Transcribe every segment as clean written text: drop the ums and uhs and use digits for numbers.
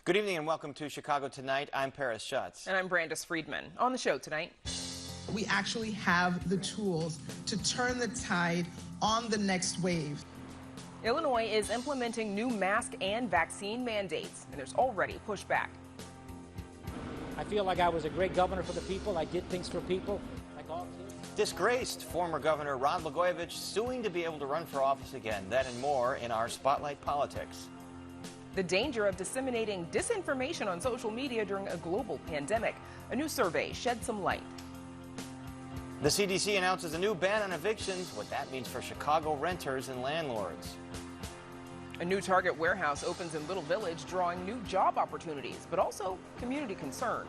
Good evening and welcome to Chicago Tonight. I'm Paris Schutz. And I'm Brandis Friedman. On the show tonight, we actually have the tools to turn the tide on the next wave. Illinois is implementing new mask and vaccine mandates, and there's already pushback. I feel like I was a great governor for the people. I did things for people, like all kids. Disgraced former Governor Rod Blagojevich suing to be able to run for office again. That and more in our Spotlight Politics. The danger of disseminating disinformation on social media during a global pandemic. A new survey sheds some light. The CDC announces a new ban on evictions, what that means for Chicago renters and landlords. A new Target warehouse opens in Little Village, drawing new job opportunities, but also community concern.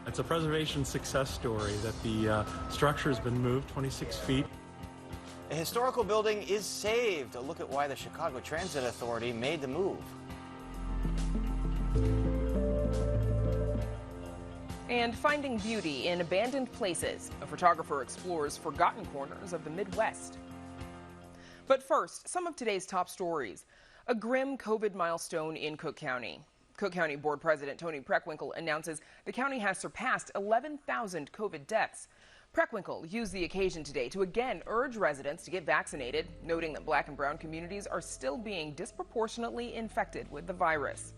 It's a preservation success story that the structure has been moved 26 feet. A historical building is saved. A look at why the Chicago Transit Authority made the move. And finding beauty in abandoned places. A photographer explores forgotten corners of the Midwest. But first, some of today's top stories. A grim COVID milestone in Cook County. Cook County Board President Tony Preckwinkle announces the county has surpassed 11,000 COVID deaths. Preckwinkle used the occasion today to again urge residents to get vaccinated, noting that Black and brown communities are still being disproportionately infected with the virus.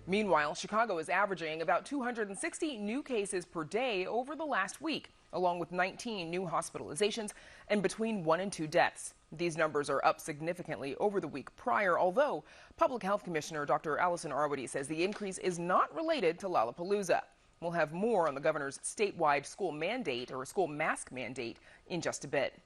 Meanwhile, Chicago is averaging about 260 new cases per day over the last week, along with 19 new hospitalizations and between 1 and 2 deaths. These numbers are up significantly over the week prior, although Public Health Commissioner Dr. Allison Arwady says the increase is not related to Lollapalooza. We'll have more on the governor's statewide school mandate or school mask mandate in just a bit.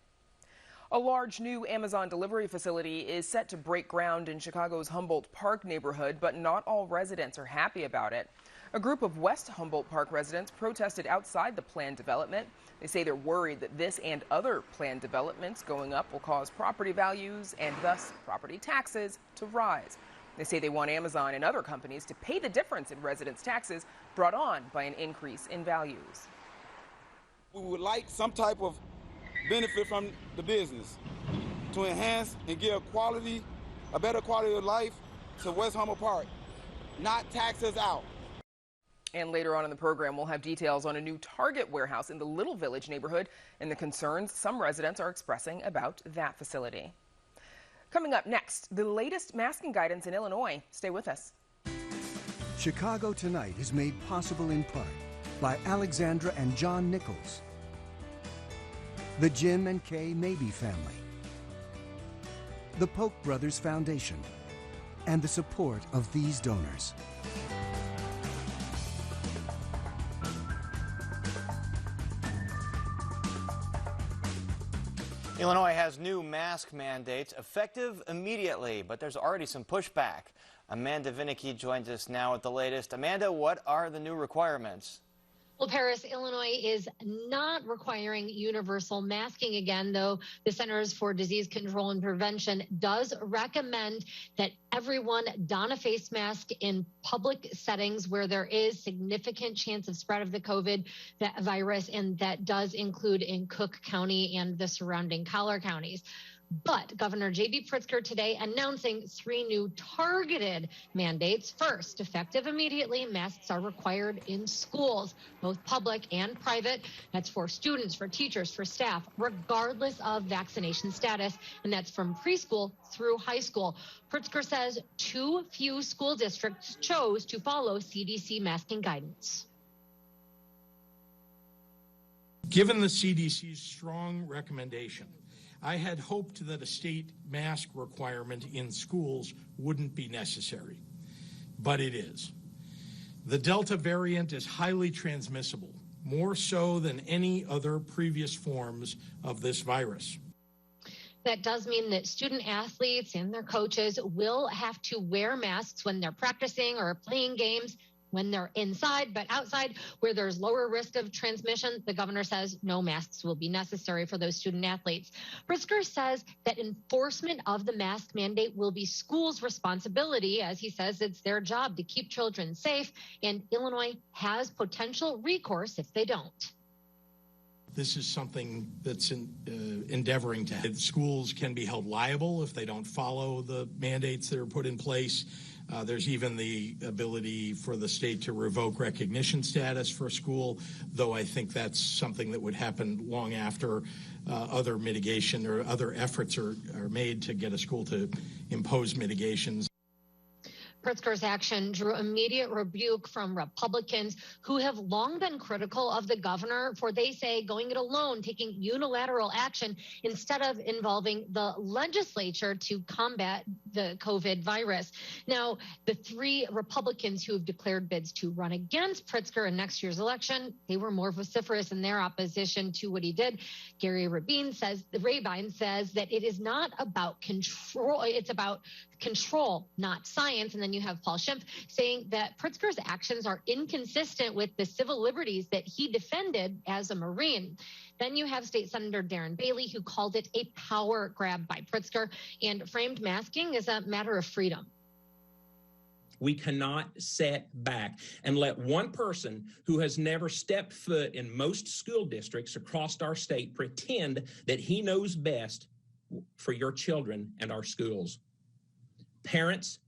A large new Amazon delivery facility is set to break ground in Chicago's Humboldt Park neighborhood, but not all residents are happy about it. A group of West Humboldt Park residents protested outside the planned development. They say they're worried that this and other planned developments going up will cause property values and thus property taxes to rise. They say they want Amazon and other companies to pay the difference in residents' taxes brought on by an increase in values. We would like some type of benefit from the business to enhance and give a better quality of life to West Humboldt Park, not tax us out. And later on in the program, we'll have details on a new Target warehouse in the Little Village neighborhood and the concerns some residents are expressing about that facility. Coming up next, the latest masking guidance in Illinois. Stay with us. Chicago Tonight is made possible in part by Alexandra and John Nichols, the Jim and Kay Mabee family, the Polk Brothers Foundation, and the support of these donors. Illinois has new mask mandates effective immediately, but there's already some pushback. Amanda Vinicky joins us now with the latest. Amanda, what are the new requirements? Well, Paris, Illinois is not requiring universal masking again, though the Centers for Disease Control and Prevention does recommend that everyone don a face mask in public settings where there is significant chance of spread of the COVID virus, and that does include in Cook County and the surrounding collar counties. But Governor J.B. Pritzker today announcing 3 new targeted mandates. First, effective immediately, masks are required in schools, both public and private. That's for students, for teachers, for staff, regardless of vaccination status. And that's from preschool through high school. Pritzker says too few school districts chose to follow CDC masking guidance. Given the CDC's strong recommendation, I had hoped that a state mask requirement in schools wouldn't be necessary, but it is. The Delta variant is highly transmissible, more so than any other previous forms of this virus. That does mean that student athletes and their coaches will have to wear masks when they're practicing or playing games, when they're inside, but outside where there's lower risk of transmission, the governor says no masks will be necessary for those student athletes. Pritzker says that enforcement of the mask mandate will be schools' responsibility, as he says it's their job to keep children safe, and Illinois has potential recourse if they don't. this is something that's endeavoring to. Schools can be held liable if they don't follow the mandates that are put in place. There's even the ability for the state to revoke recognition status for a school, though I think that's something that would happen long after other mitigation or other efforts are made to get a school to impose mitigations. Pritzker's action drew immediate rebuke from Republicans who have long been critical of the governor for, they say, going it alone, taking unilateral action instead of involving the legislature to combat the COVID virus. Now, the three Republicans who have declared bids to run against Pritzker in next year's election, they were more vociferous in their opposition to what he did. Gary Rabine says that it is not about control, it's about control, not science. And then you have Paul Schimpf saying that Pritzker's actions are inconsistent with the civil liberties that he defended as a Marine. Then you have State Senator Darren Bailey, who called it a power grab by Pritzker and framed masking as a matter of freedom. We cannot sit back and let one person who has never stepped foot in most school districts across our state pretend that he knows best for your children and our schools. Parents,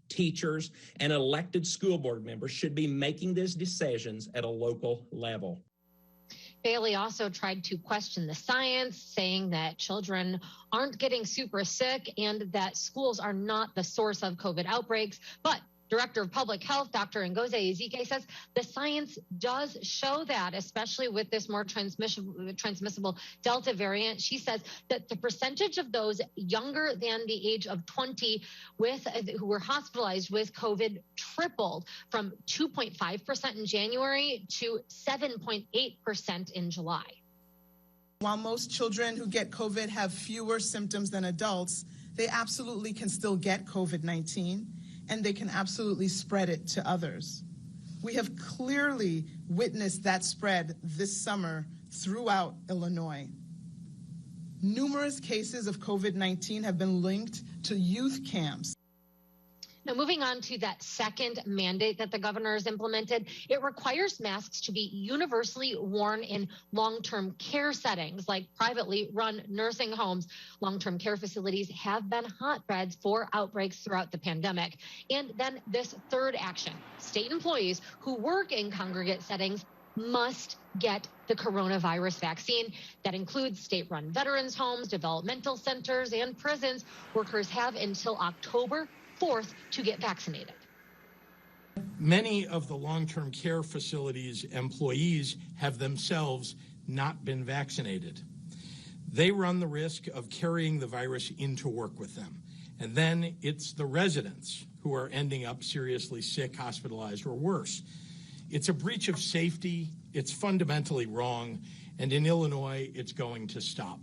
teachers, and elected school board members should be making these decisions at a local level. Bailey also tried to question the science, saying that children aren't getting super sick and that schools are not the source of COVID outbreaks. But Director of Public Health, Dr. Ngozi Ezike, says the science does show that, especially with this more transmissible Delta variant. She says that the percentage of those younger than the age of 20 who were hospitalized with COVID tripled from 2.5% in January to 7.8% in July. While most children who get COVID have fewer symptoms than adults, they absolutely can still get COVID-19. And they can absolutely spread it to others. We have clearly witnessed that spread this summer throughout Illinois. Numerous cases of COVID-19 have been linked to youth camps. Now, moving on to that second mandate that the governor has implemented, it requires masks to be universally worn in long-term care settings like privately run nursing homes. Long-term care facilities have been hotbeds for outbreaks throughout the pandemic. And then this third action, state employees who work in congregate settings must get the coronavirus vaccine. That includes state-run veterans homes, developmental centers, and prisons. Workers have until October 4th to get vaccinated. Many of the long-term care facilities employees have themselves not been vaccinated. They run the risk of carrying the virus into work with them. And then it's the residents who are ending up seriously sick, hospitalized, or worse. It's a breach of safety. It's fundamentally wrong. And in Illinois, it's going to stop.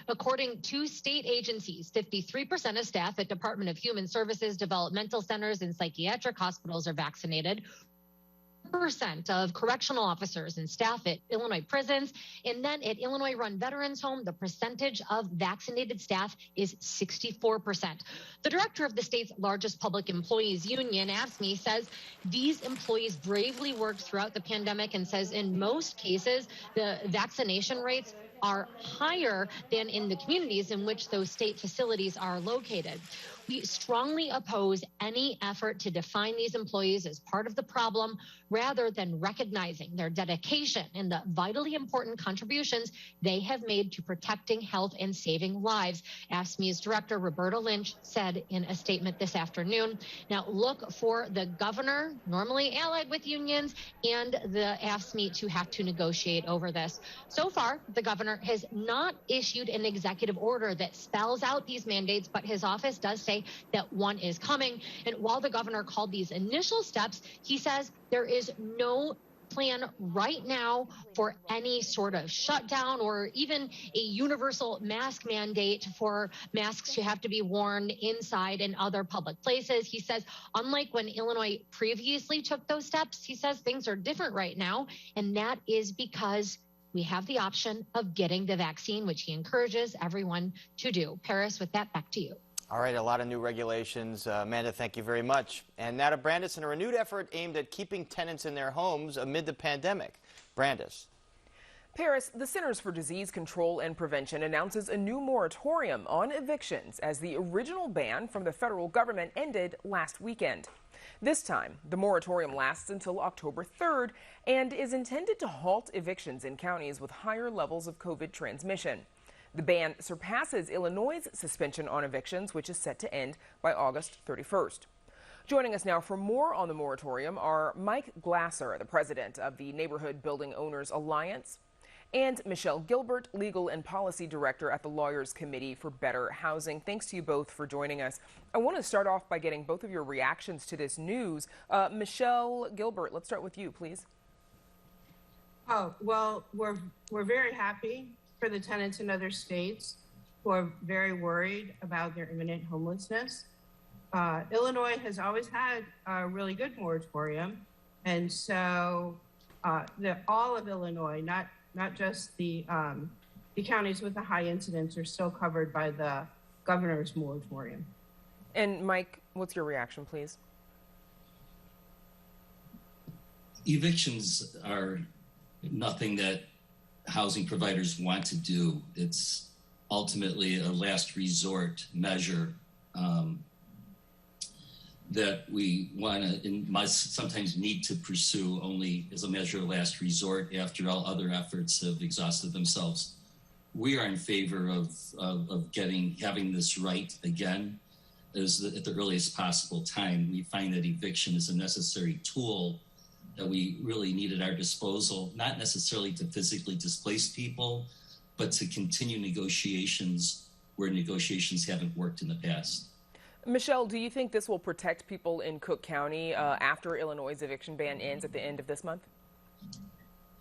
According to state agencies, 53% of staff at Department of Human Services, developmental centers, and psychiatric hospitals are vaccinated. Percent of correctional officers and staff at Illinois prisons. And then at Illinois-run Veterans Home, the percentage of vaccinated staff is 64%. The director of the state's largest public employees union, AFSCME, says these employees bravely worked throughout the pandemic and says in most cases, the vaccination rates are higher than in the communities in which those state facilities are located. We strongly oppose any effort to define these employees as part of the problem rather than recognizing their dedication and the vitally important contributions they have made to protecting health and saving lives, AFSCME's director Roberta Lynch said in a statement this afternoon. Now look for the governor, normally allied with unions, and the AFSCME to have to negotiate over this. So far, the governor has not issued an executive order that spells out these mandates, but his office does say that one is coming. And while the governor called these initial steps, he says there is no plan right now for any sort of shutdown or even a universal mask mandate for masks to have to be worn inside and other public places. He says, unlike when Illinois previously took those steps, he says things are different right now. And that is because we have the option of getting the vaccine, which he encourages everyone to do. Paris, with that, back to you. All right, a lot of new regulations. Amanda, thank you very much. And now to Brandis, in a renewed effort aimed at keeping tenants in their homes amid the pandemic. Brandis. Paris, the Centers for Disease Control and Prevention announces a new moratorium on evictions as the original ban from the federal government ended last weekend. This time, the moratorium lasts until October 3rd and is intended to halt evictions in counties with higher levels of COVID transmission. The ban surpasses Illinois' suspension on evictions, which is set to end by August 31st. Joining us now for more on the moratorium are Mike Glasser, the president of the Neighborhood Building Owners Alliance, and Michelle Gilbert, Legal and Policy Director at the Lawyers Committee for Better Housing. Thanks to you both for joining us. I want to start off by getting both of your reactions to this news. Michelle Gilbert, let's start with you, please. Oh, well, we're very happy for the tenants in other states who are very worried about their imminent homelessness. Illinois has always had a really good moratorium, and so all of Illinois, not just the counties with the high incidence, are still covered by the governor's moratorium. And Mike, what's your reaction, please? Evictions are nothing that housing providers want to do. It's ultimately a last resort measure that we want to and must sometimes need to pursue only as a measure of last resort after all other efforts have exhausted themselves. We are in favor of having this right again at the earliest possible time. We find that eviction is a necessary tool that we really need at our disposal, not necessarily to physically displace people, but to continue negotiations where negotiations haven't worked in the past. Michelle, do you think this will protect people in Cook County after Illinois' eviction ban ends at the end of this month?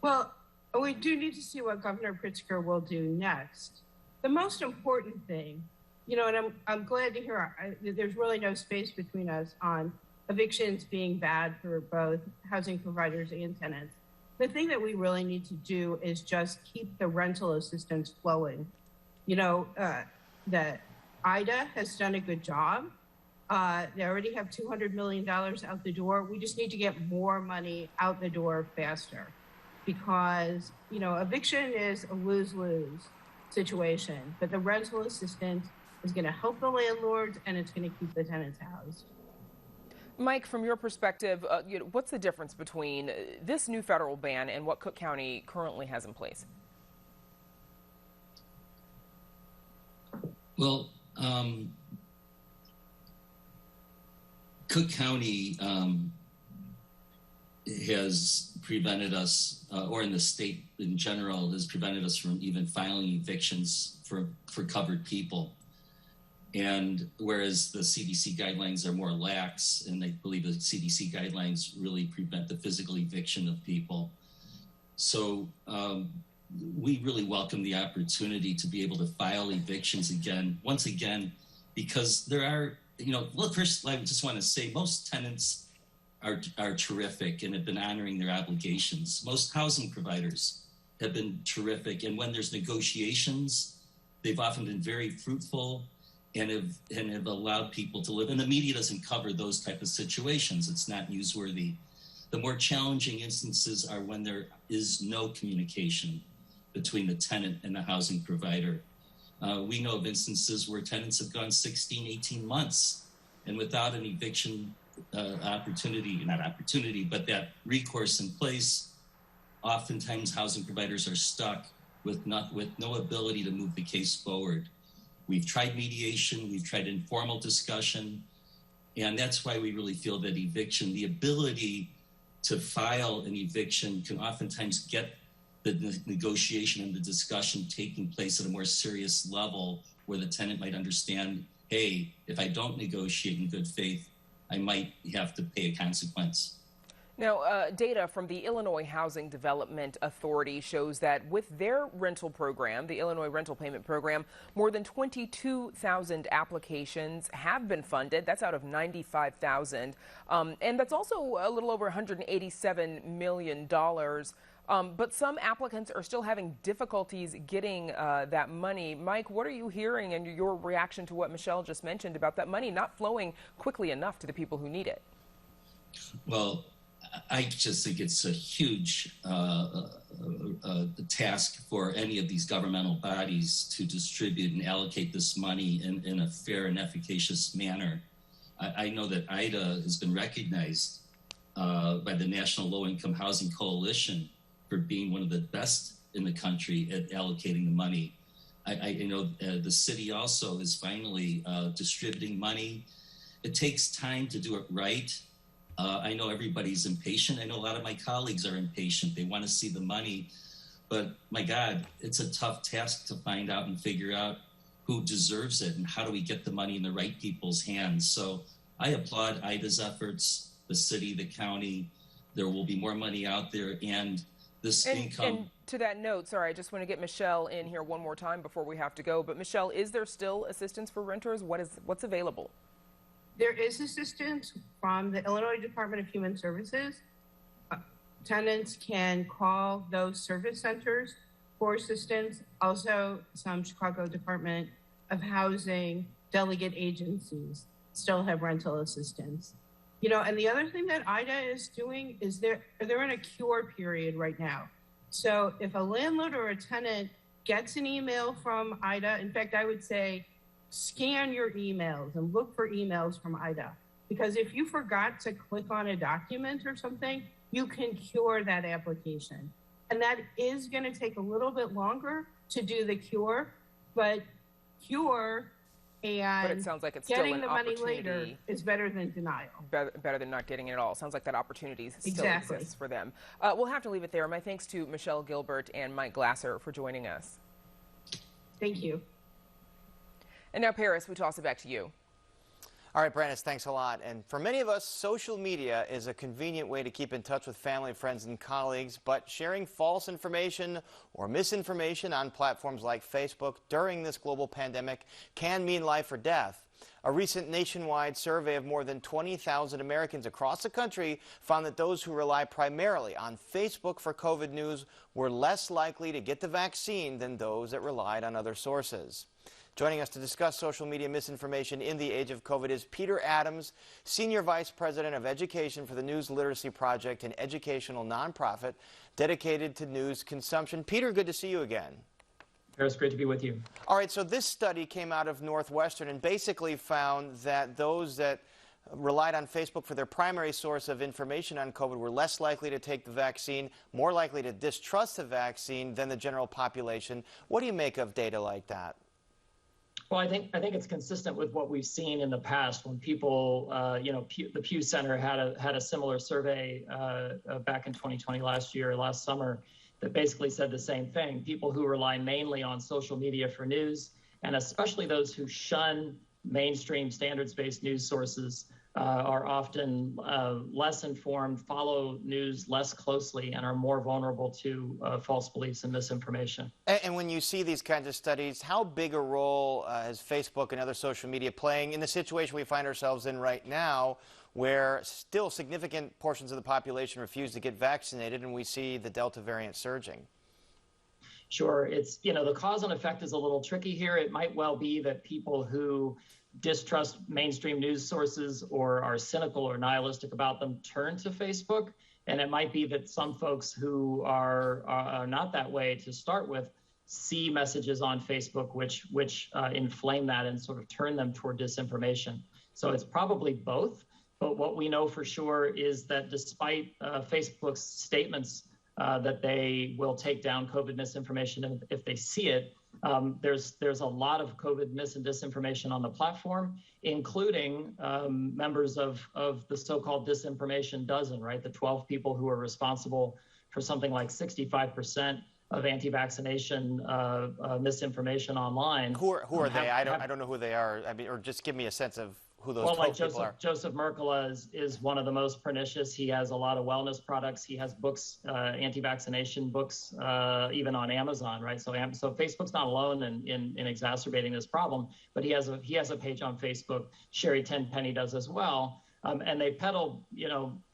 Well, we do need to see what Governor Pritzker will do next. The most important thing, and I'm glad to hear there's really no space between us on evictions being bad for both housing providers and tenants. The thing that we really need to do is just keep the rental assistance flowing. That IDA has done a good job. They already have $200 million out the door. We just need to get more money out the door faster because, eviction is a lose-lose situation, but the rental assistance is going to help the landlords and it's going to keep the tenants housed. Mike, from your perspective, what's the difference between this new federal ban and what Cook County currently has in place? Well, Cook County has prevented us, or in the state in general, has prevented us from even filing evictions for covered people. And whereas the CDC guidelines are more lax, and I believe the CDC guidelines really prevent the physical eviction of people. So we really welcome the opportunity to be able to file evictions once again, because there are, first I just want to say most tenants are terrific and have been honoring their obligations. Most housing providers have been terrific. And when there's negotiations, they've often been very fruitful and have allowed people to live. And the media doesn't cover those type of situations. It's not newsworthy. The more challenging instances are when there is no communication between the tenant and the housing provider. We know of instances where tenants have gone 16, 18 months and without an eviction but that recourse in place, oftentimes housing providers are stuck with no ability to move the case forward. We've tried mediation, we've tried informal discussion, and that's why we really feel that eviction, the ability to file an eviction can oftentimes get the negotiation and the discussion taking place at a more serious level where the tenant might understand, hey, if I don't negotiate in good faith, I might have to pay a consequence. Now, data from the Illinois Housing Development Authority shows that with their rental program, the Illinois Rental Payment Program, more than 22,000 applications have been funded. That's out of 95,000. And that's also a little over $187 million. But some applicants are still having difficulties getting that money. Mike, what are you hearing and your reaction to what Michelle just mentioned about that money not flowing quickly enough to the people who need it? Well, I just think it's a huge task for any of these governmental bodies to distribute and allocate this money in a fair and efficacious manner. I know that IDA has been recognized by the National Low-Income Housing Coalition for being one of the best in the country at allocating the money. I know the city also is finally distributing money. It takes time to do it right. I know everybody's impatient. I know a lot of my colleagues are impatient. They want to see the money. But my God, it's a tough task to find out and figure out who deserves it and how do we get the money in the right people's hands. So I applaud IDA's efforts, the city, the county. There will be more money out there, and this income. And to that note, sorry, I just want to get Michelle in here one more time before we have to go. But Michelle, is there still assistance for renters? What's available? There is assistance from the Illinois Department of Human Services. Tenants can call those service centers for assistance. Also, some Chicago Department of Housing delegate agencies still have rental assistance. You know, and the other thing that IDA is doing is they're in a cure period right now. So if a landlord or a tenant gets an email from IDA, in fact, I would say scan your emails and look for emails from IDA. Because if you forgot to click on a document or something, you can cure that application. And that is going to take a little bit longer to do the cure, but cure and it sounds like it's getting still the money later is better than denial. Better than not getting it at all. Sounds like that opportunity still exists for them. We'll have to leave it there. My thanks to Michelle Gilbert and Mike Glasser for joining us. Thank you. And now, Paris, we toss it back to you. All right, Brandis, thanks a lot. And for many of us, social media is a convenient way to keep in touch with family, friends, and colleagues, but sharing false information or misinformation on platforms like Facebook during this global pandemic can mean life or death. A recent nationwide survey of more than 20,000 Americans across the country found that those who rely primarily on Facebook for COVID news were less likely to get the vaccine than those that relied on other sources. Joining us to discuss social media misinformation in the age of COVID is Peter Adams, Senior Vice President of Education for the News Literacy Project, an educational nonprofit dedicated to news consumption. Peter, good to see you again. Paris, great to be with you. All right, so this study came out of Northwestern and basically found that those that relied on Facebook for their primary source of information on COVID were less likely to take the vaccine, more likely to distrust the vaccine than the general population. What do you make of data like that? Well, I think it's consistent with what we've seen in the past when people, the Pew Center had a similar survey back in 2020, last summer, that basically said the same thing. People who rely mainly on social media for news, and especially those who shun mainstream standards-based news sources, are often less informed, follow news less closely, and are more vulnerable to false beliefs and misinformation. And when you see these kinds of studies, how big a role is Facebook and other social media playing in the situation we find ourselves in right now, where still significant portions of the population refuse to get vaccinated and we see the Delta variant surging? Sure. It's, the cause and effect is a little tricky here. It might well be that people who distrust mainstream news sources or are cynical or nihilistic about them turn to Facebook. And it might be that some folks who are not that way to start with see messages on Facebook which inflame that and sort of turn them toward disinformation. So it's probably both. But what we know for sure is that despite Facebook's statements that they will take down COVID misinformation if they see it, there's a lot of COVID mis and disinformation on the platform, including members of the so-called disinformation dozen, right? The 12 people who are responsible for something like 65% of anti-vaccination misinformation online. Who are they? I don't know who they are. I mean, or just give me a sense of who those 12 people are. Joseph Mercola is one of the most pernicious. He has a lot of wellness products. He has books, anti-vaccination books, even on Amazon, right? So Facebook's not alone in exacerbating this problem, but he has a page on Facebook. Sherry Tenpenny does as well. And they peddle,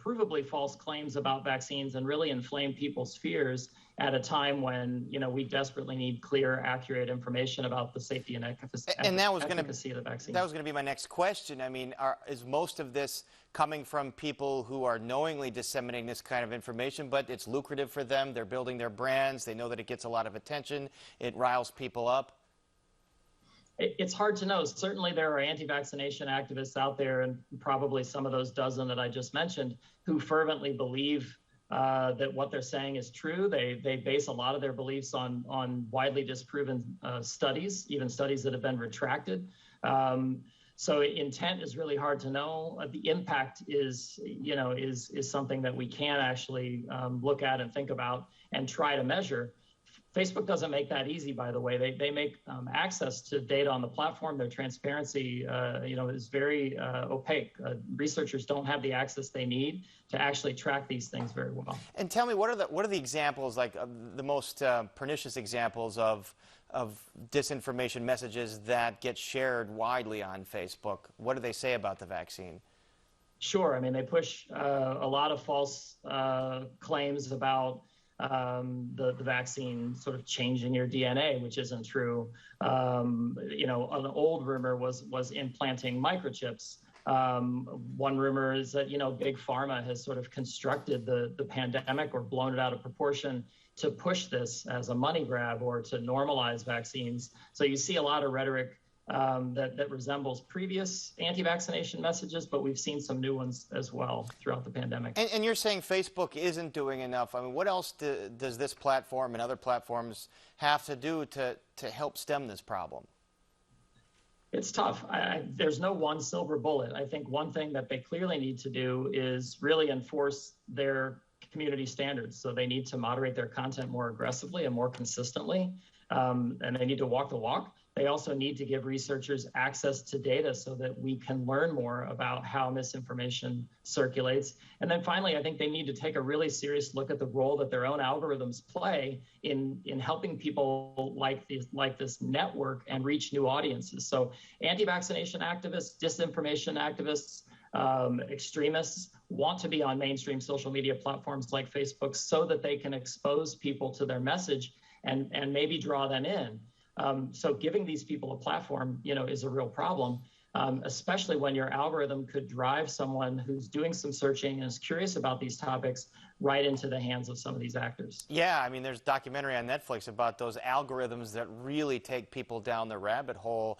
provably false claims about vaccines and really inflame people's fears at a time when, we desperately need clear, accurate information about the safety and efficacy of the vaccine. That was going to be my next question. I mean, is most of this coming from people who are knowingly disseminating this kind of information, but it's lucrative for them? They're building their brands. They know that it gets a lot of attention. It riles people up. It's hard to know. Certainly there are anti-vaccination activists out there, and probably some of those dozen that I just mentioned, who fervently believe that what they're saying is true. They base a lot of their beliefs on widely disproven studies, even studies that have been retracted. So intent is really hard to know. The impact is something that we can actually look at and think about and try to measure. Facebook doesn't make that easy, by the way. They make access to data on the platform. Their transparency, is very opaque. Researchers don't have the access they need to actually track these things very well. And tell me, what are the examples, like the most pernicious examples of disinformation messages that get shared widely on Facebook? What do they say about the vaccine? Sure. I mean, they push a lot of false claims about the vaccine sort of changing your DNA, which isn't true. An old rumor was implanting microchips. One rumor is that, Big Pharma has sort of constructed the pandemic or blown it out of proportion to push this as a money grab or to normalize vaccines. So you see a lot of rhetoric that resembles previous anti-vaccination messages, but we've seen some new ones as well throughout the pandemic. And you're saying Facebook isn't doing enough. I mean, what else does this platform and other platforms have to do to help stem this problem? It's tough. There's no one silver bullet. I think one thing that they clearly need to do is really enforce their community standards. So they need to moderate their content more aggressively and more consistently, and they need to walk the walk. They also need to give researchers access to data so that we can learn more about how misinformation circulates. And then finally, I think they need to take a really serious look at the role that their own algorithms play in helping people like this network and reach new audiences. So anti-vaccination activists, disinformation activists, extremists want to be on mainstream social media platforms like Facebook so that they can expose people to their message and maybe draw them in. So giving these people a platform, is a real problem, especially when your algorithm could drive someone who's doing some searching and is curious about these topics right into the hands of some of these actors. Yeah, I mean, there's a documentary on Netflix about those algorithms that really take people down the rabbit hole.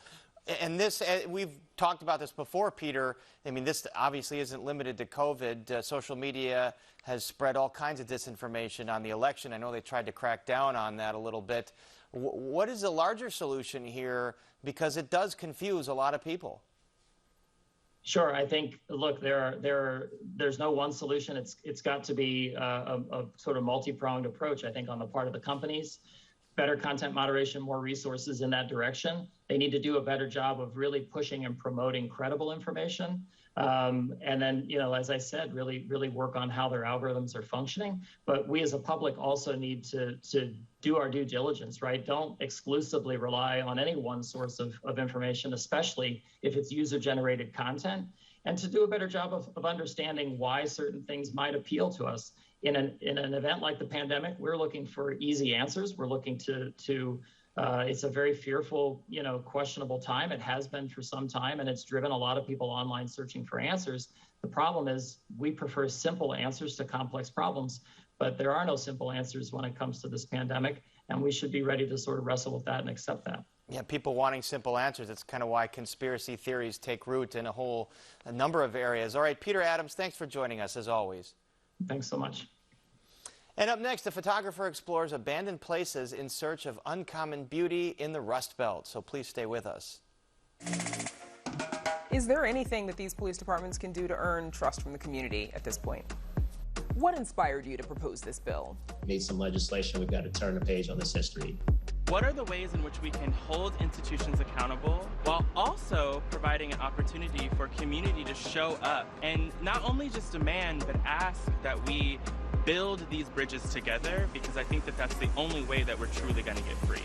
And this, we've talked about this before, Peter. I mean, this obviously isn't limited to COVID. Social media has spread all kinds of disinformation on the election. I know they tried to crack down on that a little bit. What is the larger solution here? Because it does confuse a lot of people. Sure. I think, look, there's no one solution. It's got to be a sort of multi-pronged approach, I think, on the part of the companies. Better content moderation, more resources in that direction. They need to do a better job of really pushing and promoting credible information. And then, as I said, really work on how their algorithms are functioning. But we as a public also need to do our due diligence, right? Don't exclusively rely on any one source of information, especially if it's user-generated content, and to do a better job of understanding why certain things might appeal to us. In an event like the pandemic, we're looking for easy answers. We're looking to it's a very fearful, questionable time. It has been for some time, and it's driven a lot of people online searching for answers. The problem is we prefer simple answers to complex problems, but there are no simple answers when it comes to this pandemic, and we should be ready to sort of wrestle with that and accept that. Yeah, people wanting simple answers. That's kind of why conspiracy theories take root in a number of areas. All right, Peter Adams, thanks for joining us, as always. Thanks so much. And up next, a photographer explores abandoned places in search of uncommon beauty in the Rust Belt. So please stay with us. Is there anything that these police departments can do to earn trust from the community at this point? What inspired you to propose this bill? Need some legislation. We've got to turn the page on this history. What are the ways in which we can hold institutions accountable while also providing an opportunity for community to show up and not only just demand, but ask that we build these bridges together, because I think that that's the only way that we're truly going to get free.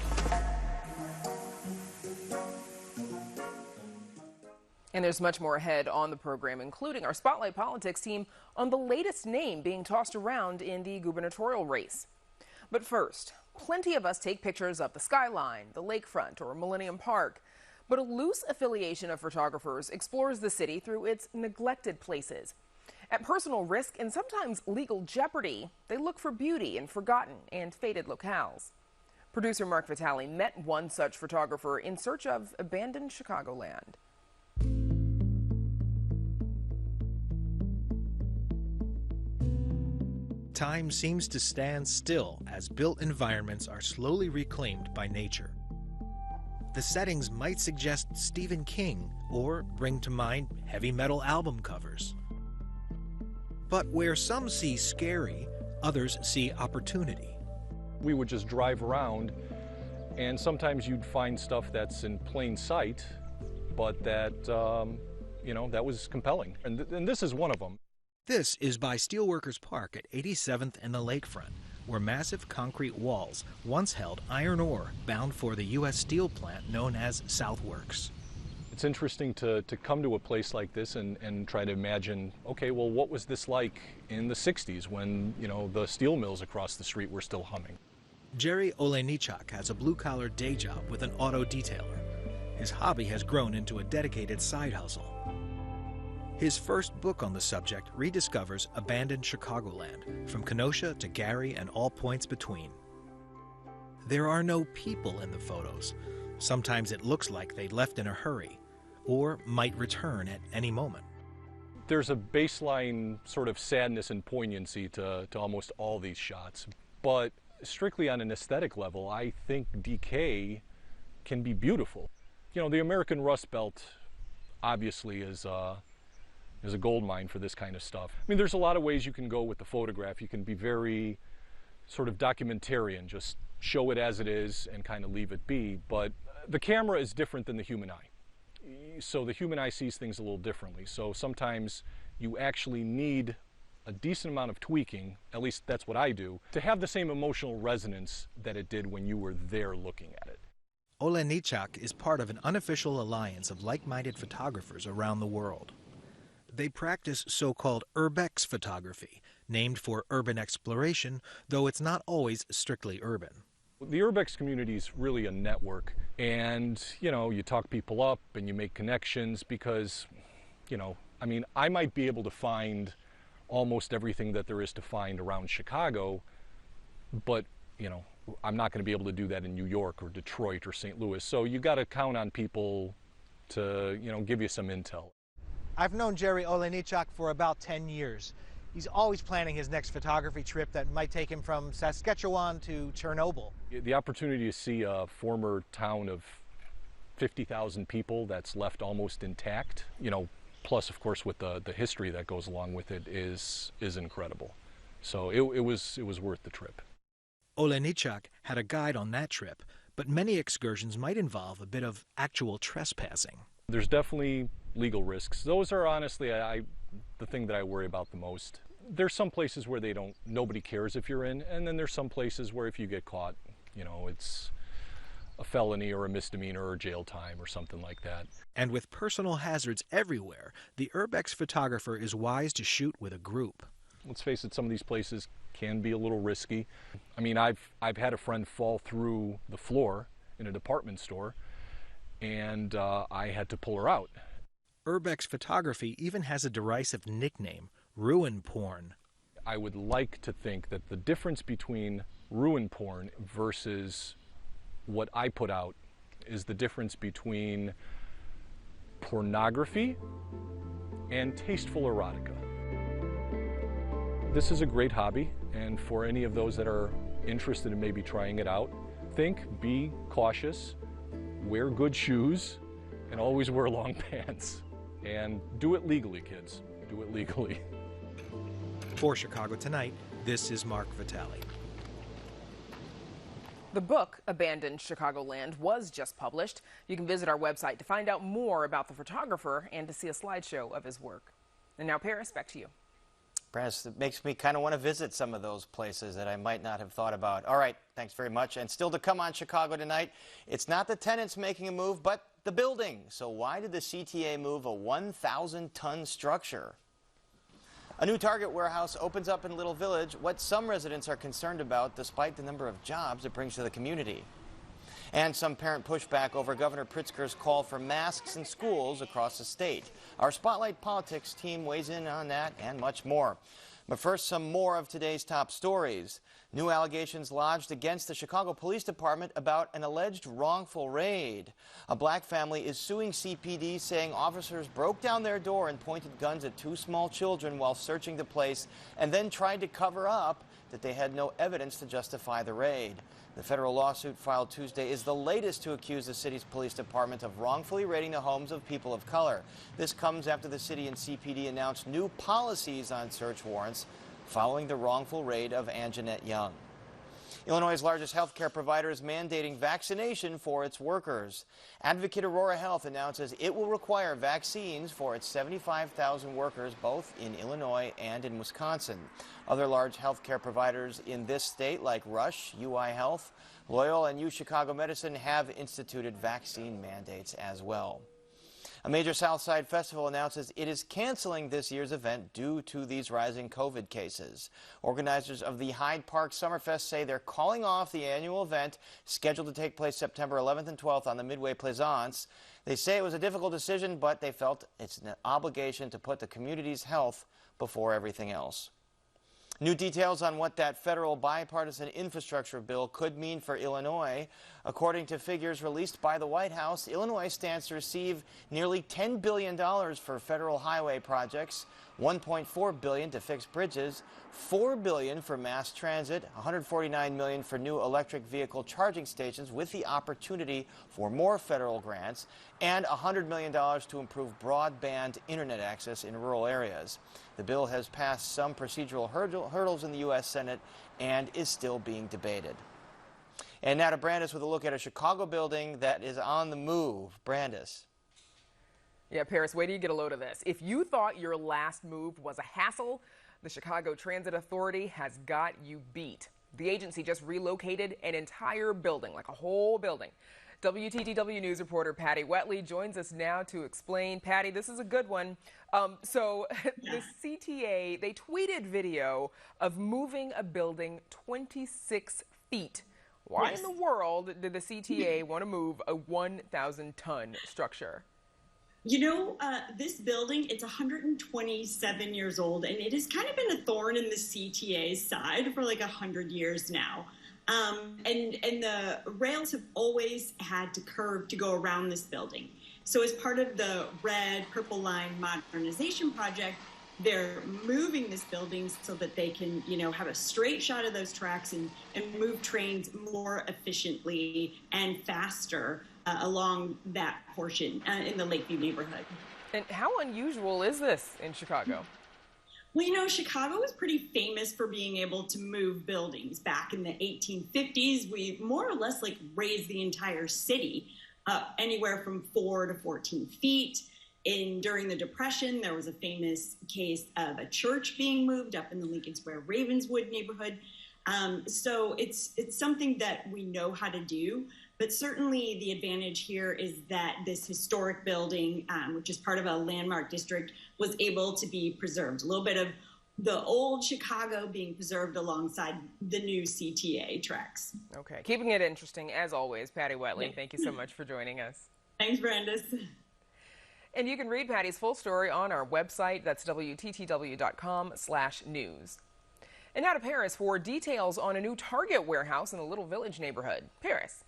And there's much more ahead on the program, including our Spotlight Politics team on the latest name being tossed around in the gubernatorial race. But first, plenty of us take pictures of the skyline, the lakefront, or Millennium Park. But a loose affiliation of photographers explores the city through its neglected places. At personal risk and sometimes legal jeopardy, they look for beauty in forgotten and faded locales. Producer Mark Vitale met one such photographer in search of abandoned Chicagoland. Time seems to stand still as built environments are slowly reclaimed by nature. The settings might suggest Stephen King or bring to mind heavy metal album covers. But where some see scary, others see opportunity. We would just drive around, and sometimes you'd find stuff that's in plain sight, but that, that was compelling. And this is one of them. This is by Steelworkers Park at 87th and the Lakefront, where massive concrete walls once held iron ore bound for the U.S. steel plant known as Southworks. It's interesting to come to a place like this and try to imagine, okay, well, what was this like in the 60s when, the steel mills across the street were still humming? Jerry Olejniczak has a blue-collar day job with an auto detailer. His hobby has grown into a dedicated side hustle. His first book on the subject rediscovers abandoned Chicagoland, from Kenosha to Gary and all points between. There are no people in the photos. Sometimes it looks like they left in a hurry, or might return at any moment. There's a baseline sort of sadness and poignancy to almost all these shots, but strictly on an aesthetic level, I think decay can be beautiful. The American Rust Belt obviously is a gold mine for this kind of stuff. I mean, there's a lot of ways you can go with the photograph. You can be very sort of documentarian, just show it as it is and kind of leave it be. But the camera is different than the human eye. So the human eye sees things a little differently. So sometimes you actually need a decent amount of tweaking, at least that's what I do, to have the same emotional resonance that it did when you were there looking at it. Olejniczak is part of an unofficial alliance of like-minded photographers around the world. They practice so-called urbex photography, named for urban exploration, though it's not always strictly urban. The urbex community is really a network, and you talk people up and you make connections because, I might be able to find almost everything that there is to find around Chicago, but, I'm not going to be able to do that in New York or Detroit or St. Louis. So you got to count on people to, give you some intel. I've known Jerry Olejniczak for about 10 years. He's always planning his next photography trip that might take him from Saskatchewan to Chernobyl. The opportunity to see a former town of 50,000 people that's left almost intact, plus of course with the history that goes along with it is incredible. So it was worth the trip. Olejniczak had a guide on that trip, but many excursions might involve a bit of actual trespassing. There's definitely legal risks. Those are honestly the thing that I worry about the most. There's some places where nobody cares if you're in, and then there's some places where if you get caught, it's a felony or a misdemeanor or jail time or something like that. And with personal hazards everywhere, the urbex photographer is wise to shoot with a group. Let's face it, some of these places can be a little risky. I mean, I've had a friend fall through the floor in a department store, and I had to pull her out. Urbex photography even has a derisive nickname, ruin porn. I would like to think that the difference between ruin porn versus what I put out is the difference between pornography and tasteful erotica. This is a great hobby, and for any of those that are interested in maybe trying it out, be cautious, wear good shoes, and always wear long pants. And do it legally, kids. Do it legally. For Chicago Tonight, this is Mark Vitale. The book, Abandoned Chicagoland, was just published. You can visit our website to find out more about the photographer and to see a slideshow of his work. And now, Paris, back to you. Brandis, it makes me kind of want to visit some of those places that I might not have thought about. All right, thanks very much. And still to come on Chicago Tonight, it's not the tenants making a move, but the building. So why did the CTA move a 1,000-ton structure? A new Target warehouse opens up in Little Village, what some residents are concerned about despite the number of jobs it brings to the community. And some parent pushback over Governor Pritzker's call for masks in schools across the state. Our Spotlight Politics team weighs in on that and much more. But first, some more of today's top stories. New allegations lodged against the Chicago Police Department about an alleged wrongful raid. A black family is suing CPD, saying officers broke down their door and pointed guns at two small children while searching the place, and then tried to cover up that they had no evidence to justify the raid. The federal lawsuit filed Tuesday is the latest to accuse the city's police department of wrongfully raiding the homes of people of color. This comes after the city and CPD announced new policies on search warrants following the wrongful raid of Anjanette Young. Illinois' largest healthcare provider is mandating vaccination for its workers. Advocate Aurora Health announces it will require vaccines for its 75,000 workers, both in Illinois and in Wisconsin. Other large healthcare providers in this state, like Rush, UI Health, Loyola, and UChicago Medicine, have instituted vaccine mandates as well. A major Southside festival announces it is canceling this year's event due to these rising COVID cases. Organizers of the Hyde Park Summerfest say they're calling off the annual event scheduled to take place September 11th and 12th on the Midway Plaisance. They say it was a difficult decision, but they felt it's an obligation to put the community's health before everything else. New details on what that federal bipartisan infrastructure bill could mean for Illinois. According to figures released by the White House, Illinois stands to receive nearly $10 billion for federal highway projects, $1.4 billion to fix bridges, $4 billion for mass transit, $149 million for new electric vehicle charging stations with the opportunity for more federal grants, and $100 million to improve broadband internet access in rural areas. The bill has passed some procedural hurdles in the U.S. Senate and is still being debated. And now to Brandis with a look at a Chicago building that is on the move. Brandis. Yeah, Paris, wait till you get a load of this. If you thought your last move was a hassle, the Chicago Transit Authority has got you beat. The agency just relocated an entire building, like a whole building. WTTW News reporter Patty Wetley joins us now to explain. Patty, this is a good one. The CTA, they tweeted video of moving a building 26 feet. Why in the world did the CTA want to move a 1,000-ton structure? You know, this building, it's 127 years old, and it has kind of been a thorn in the CTA's side for like 100 years now. And the rails have always had to curve to go around this building. So as part of the Red Purple Line modernization project, they're moving this building so that they can, you know, have a straight shot of those tracks and move trains more efficiently and faster along that portion in the Lakeview neighborhood. And how unusual is this in Chicago? Well, you know, Chicago was pretty famous for being able to move buildings. Back in the 1850s, we more or less like raised the entire city anywhere from 4 to 14 feet. During the Depression, there was a famous case of a church being moved up in the Lincoln Square Ravenswood neighborhood. So it's something that we know how to do. But certainly the advantage here is that this historic building, which is part of a landmark district, was able to be preserved. A little bit of the old Chicago being preserved alongside the new CTA tracks. Okay, keeping it interesting as always. Patty Wetley, thank you so much for joining us. Thanks, Brandis. And you can read Patty's full story on our website. That's WTTW.com/news. And now to Paris for details on a new Target warehouse in the Little Village neighborhood. Paris.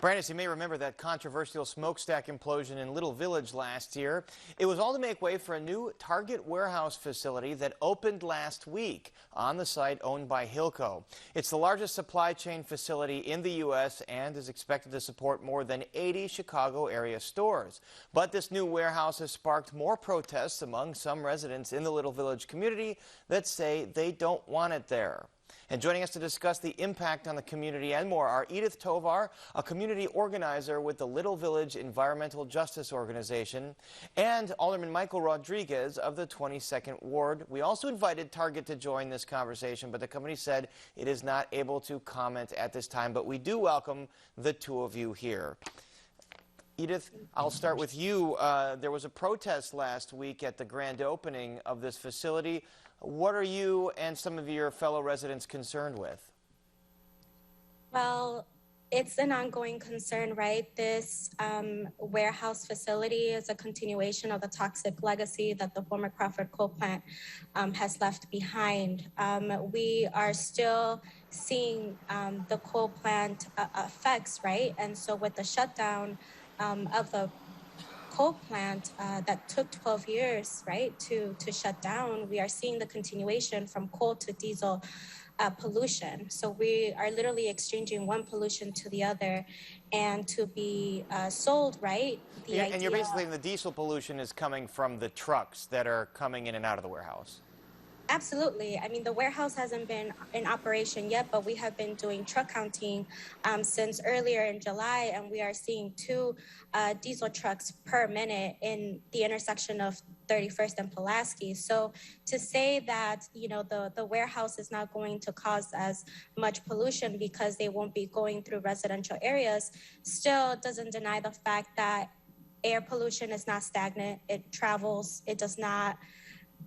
Brandis, you may remember that controversial smokestack implosion in Little Village last year. It was all to make way for a new Target warehouse facility that opened last week on the site owned by Hilco. It's the largest supply chain facility in the U.S. and is expected to support more than 80 Chicago area stores. But this new warehouse has sparked more protests among some residents in the Little Village community that say they don't want it there. And joining us to discuss the impact on the community and more are Edith Tovar, a community organizer with the Little Village Environmental Justice Organization, and Alderman Michael Rodriguez of the 22nd Ward. We also invited Target to join this conversation, but the company said it is not able to comment at this time. But we do welcome the two of you here. Edith, I'll start with you. There was a protest last week at the grand opening of this facility. What are you and some of your fellow residents concerned with? Well, it's an ongoing concern, right? This warehouse facility is a continuation of the toxic legacy that the former Crawford coal plant has left behind. We are still seeing the coal plant effects, right? And so with the shutdown of the coal plant that took 12 years, right, to shut down, we are seeing the continuation from coal to diesel pollution. So we are literally exchanging one pollution to the other, and to be sold, right? And you're basically saying the diesel pollution is coming from the trucks that are coming in and out of the warehouse. Absolutely. I mean, the warehouse hasn't been in operation yet, but we have been doing truck counting since earlier in July, and we are seeing 2 diesel trucks per minute in the intersection of 31st and Pulaski. So to say that, you know, the warehouse is not going to cause as much pollution because they won't be going through residential areas still doesn't deny the fact that air pollution is not stagnant. It travels. It does not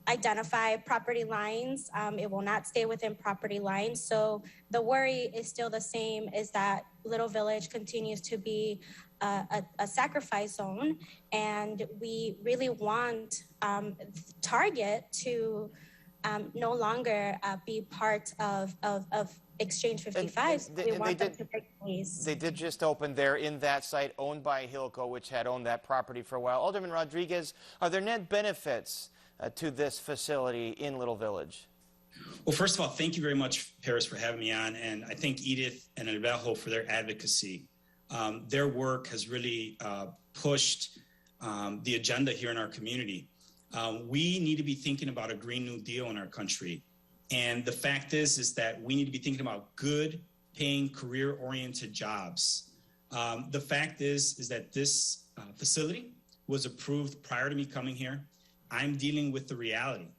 identify property lines. It will not stay within property lines. So the worry is still the same, is that Little Village continues to be a sacrifice zone. And we really want Target to no longer be part of Exchange 55. We want them to take place. They did just open there in that site owned by Hilco, which had owned that property for a while. Alderman Rodriguez, are there net benefits to this facility in Little Village? Well, first of all, thank you very much, Paris, for having me on. And I thank Edith and Navajo for their advocacy. Their work has really pushed the agenda here in our community. We need to be thinking about a Green New Deal in our country. And the fact is that we need to be thinking about good, paying, career-oriented jobs. The fact is that this facility was approved prior to me coming here. I'm dealing with the reality.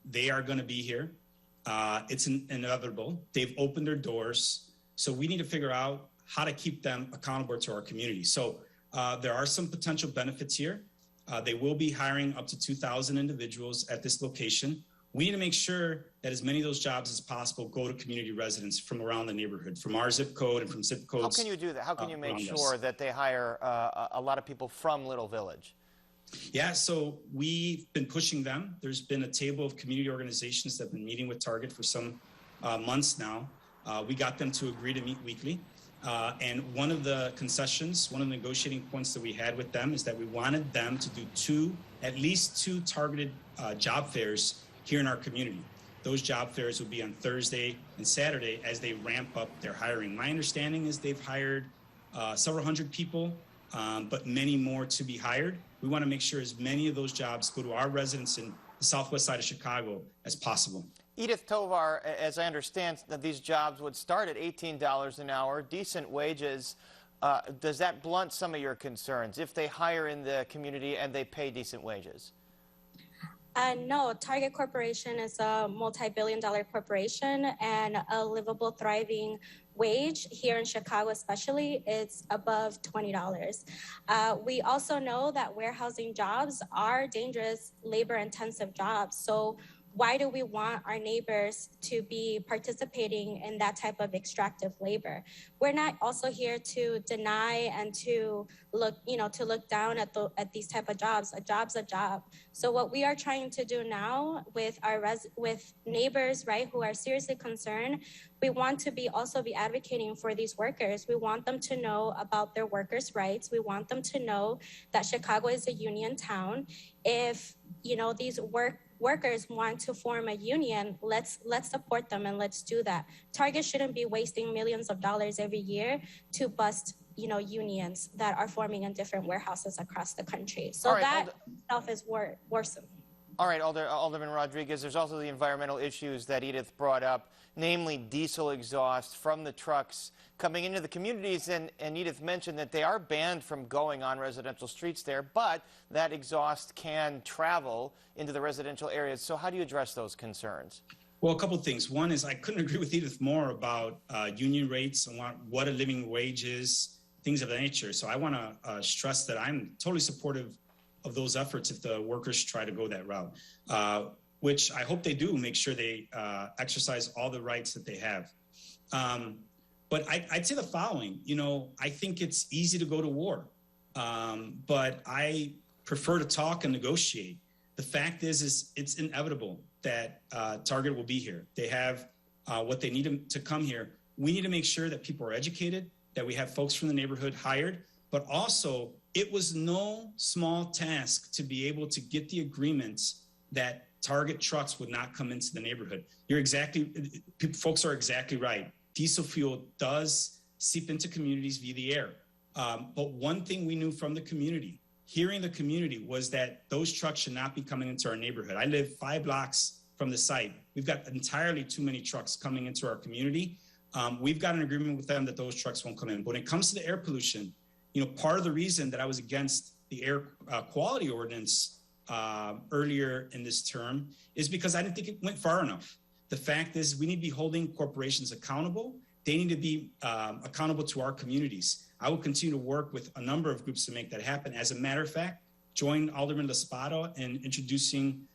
They are going to be here. It's inevitable. They've opened their doors. So we need to figure out how to keep them accountable to our community. So there are some potential benefits here. They will be hiring up to 2,000 individuals at this location. We need to make sure that as many of those jobs as possible go to community residents from around the neighborhood, from our zip code and from zip codes. How can you do that? How can you make sure that they hire a lot of people from Little Village? Yeah, so we've been pushing them. There's been a table of community organizations that have been meeting with Target for some months now. We got them to agree to meet weekly. And one of the concessions, one of the negotiating points that we had with them is that we wanted them to do at least two targeted job fairs here in our community. Those job fairs will be on Thursday and Saturday as they ramp up their hiring. My understanding is they've hired several hundred people, but many more to be hired. We want to make sure as many of those jobs go to our residents in the southwest side of Chicago as possible. Edith Tovar, as I understand, that these jobs would start at $18 an hour, decent wages. Does that blunt some of your concerns if they hire in the community and they pay decent wages? No, Target Corporation is a multi-billion-dollar corporation, and a livable, thriving wage here in Chicago especially is above $20. We also know that warehousing jobs are dangerous, labor-intensive jobs. So why do we want our neighbors to be participating in that type of extractive labor? We're not also here to deny and to look down at these type of jobs. A job's a job. So what we are trying to do now with with neighbors, right, who are seriously concerned, we want to also be advocating for these workers. We want them to know about their workers' rights. We want them to know that Chicago is a union town. If these workers want to form a union, let's support them and let's do that. Target shouldn't be wasting millions of dollars every year to bust unions that are forming in different warehouses across the country. So that itself is worrisome. All right, Alderman Rodriguez, there's also the environmental issues that Edith brought up, namely diesel exhaust from the trucks coming into the communities. And Edith mentioned that they are banned from going on residential streets there, but that exhaust can travel into the residential areas. So how do you address those concerns? Well, a couple of things. One is I couldn't agree with Edith more about union rates and what a living wage is. I things of that nature. So I want to stress that I'm totally supportive of those efforts if the workers try to go that route, which I hope they do, make sure they exercise all the rights that they have. But I'd say the following, I think it's easy to go to war, but I prefer to talk and negotiate. The fact is it's inevitable that Target will be here. They have what they need to come here. We need to make sure that people are educated, that we have folks from the neighborhood hired, but also it was no small task to be able to get the agreements that Target trucks would not come into the neighborhood. Folks are exactly right. Diesel fuel does seep into communities via the air. But one thing we knew from the community, hearing the community, was that those trucks should not be coming into our neighborhood. I live 5 blocks from the site. We've got entirely too many trucks coming into our community. We've got an agreement with them that those trucks won't come in. But when it comes to the air pollution, part of the reason that I was against the air quality ordinance earlier in this term is because I didn't think it went far enough. The fact is we need to be holding corporations accountable. They need to be accountable to our communities. I will continue to work with a number of groups to make that happen. As a matter of fact, join Alderman Laspada in introducing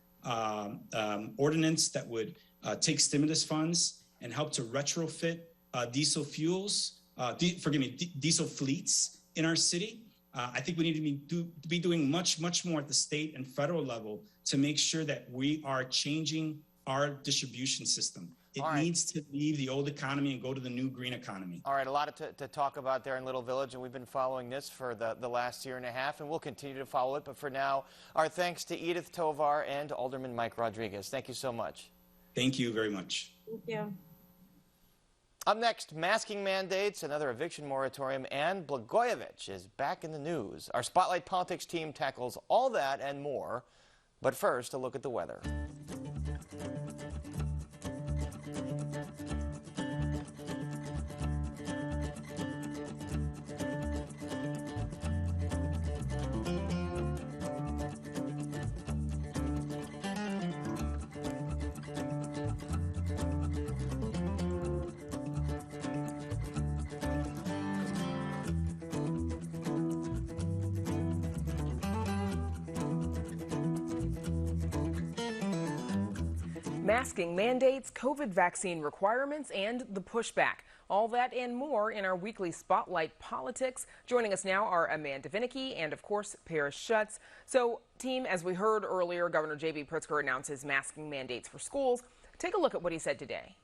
ordinance that would take stimulus funds and help to retrofit diesel fleets in our city. I think we need to be doing much more at the state and federal level to make sure that we are changing our distribution system. It needs to leave the old economy and go to the new green economy. All right, a lot to talk about there in Little Village, and we've been following this for the last year and a half, and we'll continue to follow it. But for now, our thanks to Edith Tovar and Alderman Mike Rodriguez. Thank you so much. Thank you very much. Thank you. Up next, masking mandates, another eviction moratorium, and Blagojevich is back in the news. Our Spotlight Politics team tackles all that and more. But first, a look at the weather. Masking mandates, COVID vaccine requirements, and the pushback. All that and more in our weekly Spotlight Politics. Joining us now are Amanda Vinicky and, of course, Paris Schutz. So, team, as we heard earlier, Governor J.B. Pritzker announces masking mandates for schools. Take a look at what he said today.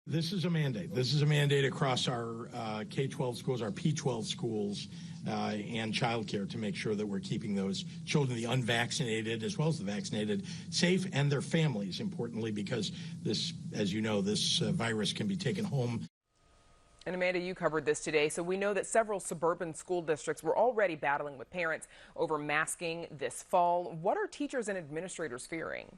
This is a mandate. This is a mandate across our K-12 schools, our P-12 schools, and childcare to make sure that we're keeping those children, the unvaccinated as well as the vaccinated, safe, and their families, importantly, because this, as you know, this virus can be taken home. And Amanda, you covered this today, so we know that several suburban school districts were already battling with parents over masking this fall. What are teachers and administrators fearing?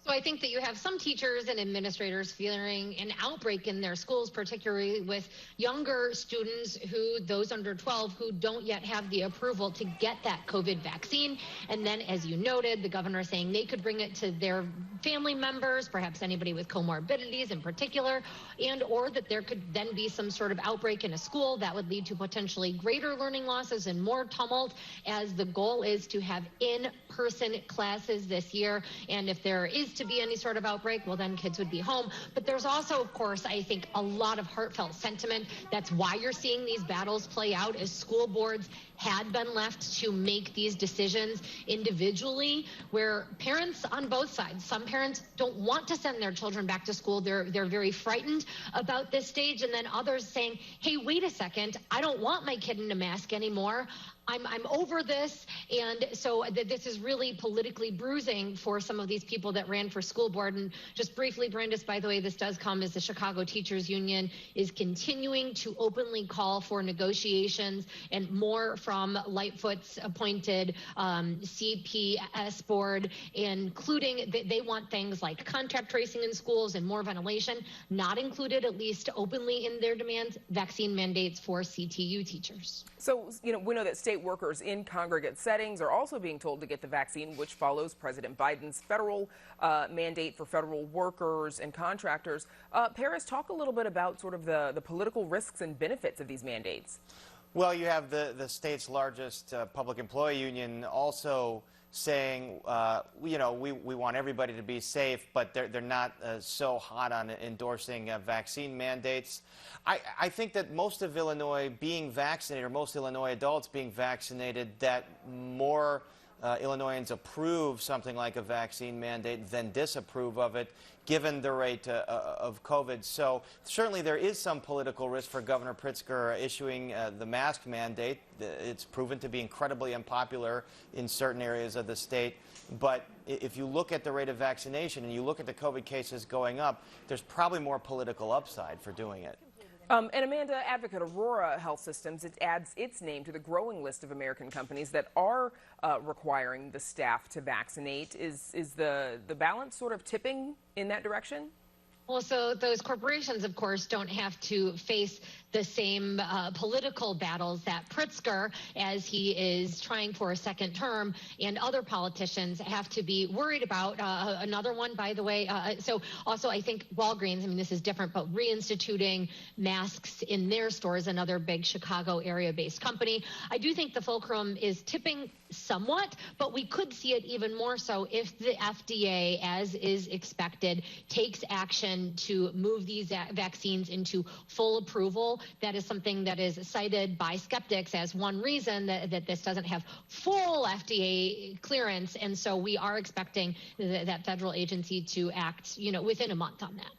So I think that you have some teachers and administrators fearing an outbreak in their schools, particularly with younger students, those under 12, who don't yet have the approval to get that COVID vaccine. And then, as you noted, the governor saying they could bring it to their family members, perhaps anybody with comorbidities in particular, and or that there could then be some sort of outbreak in a school that would lead to potentially greater learning losses and more tumult, as the goal is to have in-person classes this year. And if there is to be any sort of outbreak, well, then kids would be home. But there's also, of course, I think a lot of heartfelt sentiment. That's why you're seeing these battles play out, as school boards had been left to make these decisions individually, where parents on both sides, some parents don't want to send their children back to school. They're very frightened about this stage. And then others saying, hey, wait a second, I don't want my kid in a mask anymore. I'm over this. And so this is really politically bruising for some of these people that ran for school board. And just briefly, Brandis, by the way, this does come as the Chicago Teachers Union is continuing to openly call for negotiations and more from from Lightfoot's appointed CPS board, including they want things like contact tracing in schools and more ventilation, not included, at least openly in their demands, vaccine mandates for CTU teachers. So, we know that state workers in congregate settings are also being told to get the vaccine, which follows President Biden's federal mandate for federal workers and contractors. Paris, talk a little bit about sort of the political risks and benefits of these mandates. Well, you have the state's largest public employee union also saying, we want everybody to be safe, but they're not so hot on endorsing vaccine mandates. I think that most of Illinois being vaccinated, or most Illinois adults being vaccinated, that more Illinoisans approve something like a vaccine mandate than disapprove of it, given the rate of COVID. So certainly there is some political risk for Governor Pritzker issuing the mask mandate. It's proven to be incredibly unpopular in certain areas of the state. But if you look at the rate of vaccination and you look at the COVID cases going up, there's probably more political upside for doing it. And Amanda, advocate Aurora Health Systems, it adds its name to the growing list of American companies that are requiring the staff to vaccinate. Is the balance sort of tipping in that direction? Well, so those corporations, of course, don't have to face the same political battles that Pritzker, as he is trying for a second term, and other politicians have to be worried about. Another one, by the way. So also, I think Walgreens, I mean, this is different, but reinstituting masks in their stores, another big Chicago area-based company. I do think the fulcrum is tipping somewhat, but we could see it even more so if the FDA, as is expected, takes action to move these vaccines into full approval. That is something that is cited by skeptics as one reason that this doesn't have full FDA clearance. And so we are expecting that federal agency to act, within a month on that.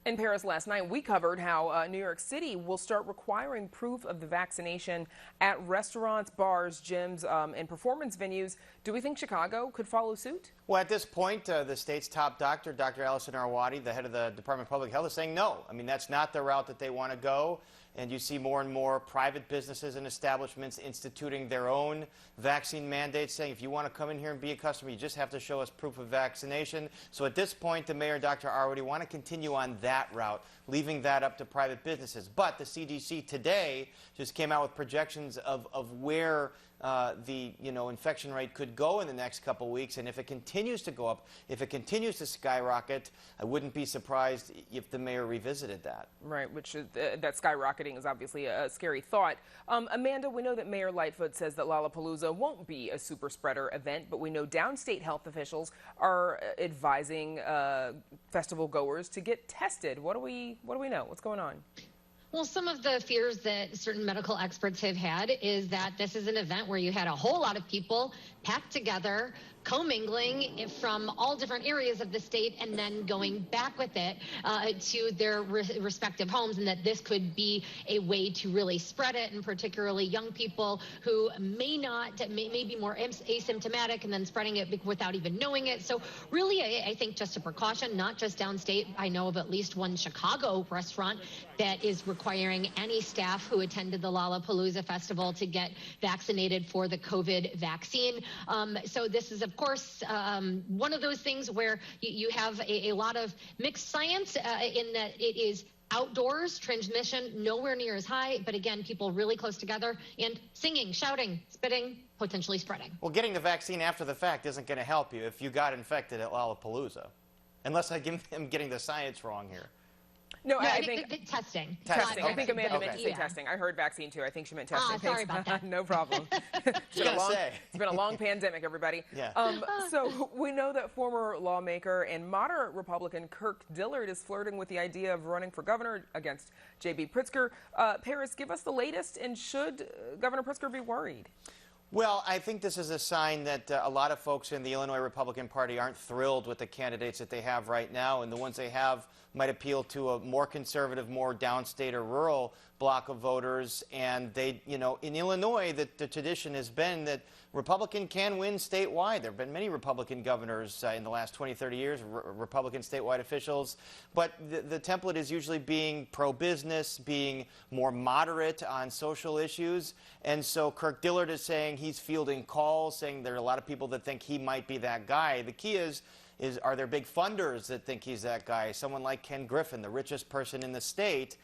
In Paris last night, we covered how New York City will start requiring proof of the vaccination at restaurants, bars, gyms, and performance venues. Do we think Chicago could follow suit? Well, at this point, the state's top doctor, Dr. Allison Arwady, the head of the Department of Public Health, is saying no. I mean, that's not the route that they want to go. And you see more and more private businesses and establishments instituting their own vaccine mandates, saying if you want to come in here and be a customer, you just have to show us proof of vaccination. So at this point, the mayor, Dr. Arwady, want to continue on that route, leaving that up to private businesses. But the CDC today just came out with projections of where the infection rate could go in the next couple of weeks, and if it continues to go up, if it continues to skyrocket, I wouldn't be surprised if the mayor revisited that. Right, which is, that skyrocketing is obviously a scary thought. Amanda, we know that Mayor Lightfoot says that Lollapalooza won't be a super spreader event, but we know downstate health officials are advising festival goers to get tested. What do we know? What's going on? Well, some of the fears that certain medical experts have had is that this is an event where you had a whole lot of people packed together, commingling from all different areas of the state and then going back with it to their respective homes, and that this could be a way to really spread it, and particularly young people who may be more asymptomatic and then spreading it without even knowing it. So really, I think just a precaution, not just downstate. I know of at least one Chicago restaurant that is requiring any staff who attended the Lollapalooza festival to get vaccinated for the COVID vaccine. So this is, of course, one of those things where you have a lot of mixed science in that it is outdoors, transmission nowhere near as high, but again, people really close together and singing, shouting, spitting, potentially spreading. Well, getting the vaccine after the fact isn't going to help you if you got infected at Lollapalooza, unless I'm getting the science wrong here. No, I think testing. Testing. Okay. I think Amanda meant to say Yeah. testing. I heard vaccine too. I think she meant testing. Sorry about that. No problem. It's been a long pandemic, everybody. Yeah. So we know that former lawmaker and moderate Republican Kirk Dillard is flirting with the idea of running for governor against J.B. Pritzker. Paris, give us the latest, and should Governor Pritzker be worried? Well, I think this is a sign that a lot of folks in the Illinois Republican Party aren't thrilled with the candidates that they have right now, and the ones they have might appeal to a more conservative, more downstate or rural block of voters. And they, you know, in Illinois, the tradition has been that Republican can win statewide. There have been many Republican governors in the last 20, 30 years, Republican statewide officials. But the template is usually being pro-business, being more moderate on social issues. And so Kirk Dillard is saying he's fielding calls, saying there are a lot of people that think he might be that guy. The key is are there big funders that think he's that guy? Someone like Ken Griffin, the richest person in the state.